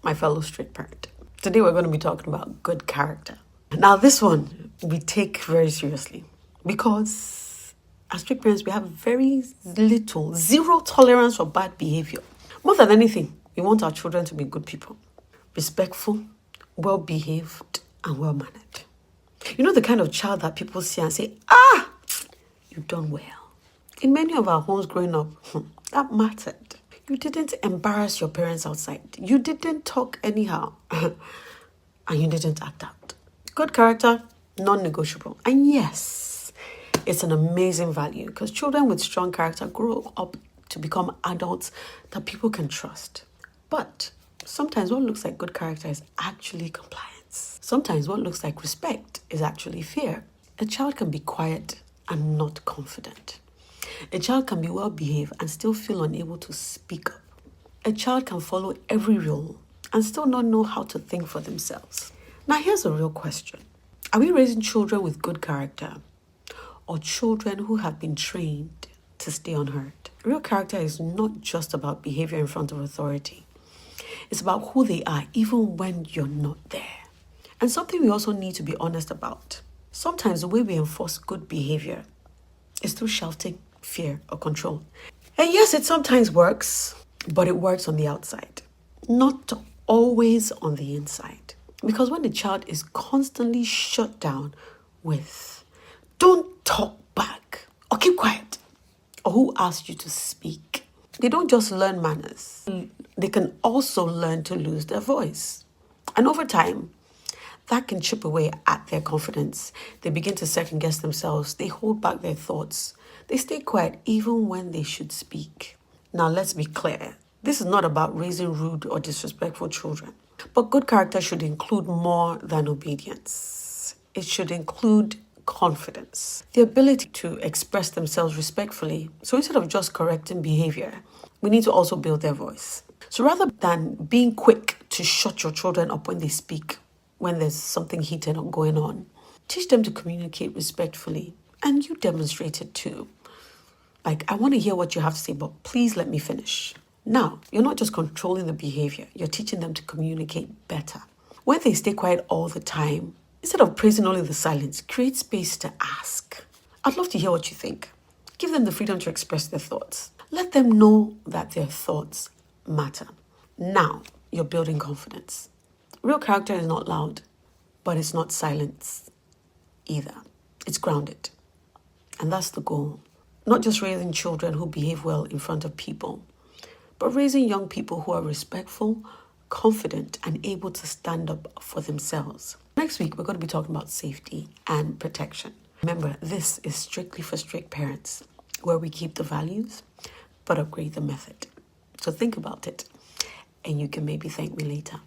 my fellow strict parent. Today we're going to be talking about good character. Now this one we take very seriously because as strict parents we have zero tolerance for bad behavior. More than anything, we want our children to be good people, respectful, well-behaved, and well-mannered. You know, the kind of child that people see and say, you've done well. In many of our homes growing up, that mattered. You didn't embarrass your parents outside. You didn't talk anyhow. And you didn't act out. Good character, non-negotiable. And yes, it's an amazing value because children with strong character grow up to become adults that people can trust. But sometimes what looks like good character is actually compliance. Sometimes what looks like respect is actually fear. A child can be quiet and not confident. A child can be well behaved and still feel unable to speak up. A child can follow every rule and still not know how to think for themselves. Now here's a real question. Are we raising children with good character or children who have been trained to stay unheard? Real character is not just about behavior in front of authority. It's about who they are even when you're not there. And something we also need to be honest about. Sometimes the way we enforce good behavior is through shouting, fear, or control. And yes, it sometimes works, but it works on the outside, not always on the inside. Because when a child is constantly shut down with, don't talk back, or keep quiet, or who asked you to speak, they don't just learn manners. They can also learn to lose their voice. And over time, that can chip away at their confidence. They begin to second guess themselves. They hold back their thoughts. They stay quiet even when they should speak. Now, let's be clear. This is not about raising rude or disrespectful children. But good character should include more than obedience. It should include confidence, the ability to express themselves respectfully. So instead of just correcting behavior, we need to also build their voice. So rather than being quick to shut your children up when they speak, when there's something heated going on, teach them to communicate respectfully. And you demonstrate it too. Like, I want to hear what you have to say, but please let me finish. Now, you're not just controlling the behavior, you're teaching them to communicate better. When they stay quiet all the time, instead of praising only the silence, create space to ask. I'd love to hear what you think. Give them the freedom to express their thoughts. Let them know that their thoughts matter. Now, you're building confidence. Real character is not loud, but it's not silence either. It's grounded. And that's the goal. Not just raising children who behave well in front of people, but raising young people who are respectful, confident, and able to stand up for themselves. Next week, we're going to be talking about safety and protection. Remember, this is strictly for strict parents, where we keep the values, but upgrade the method. So think about it, and you can maybe thank me later.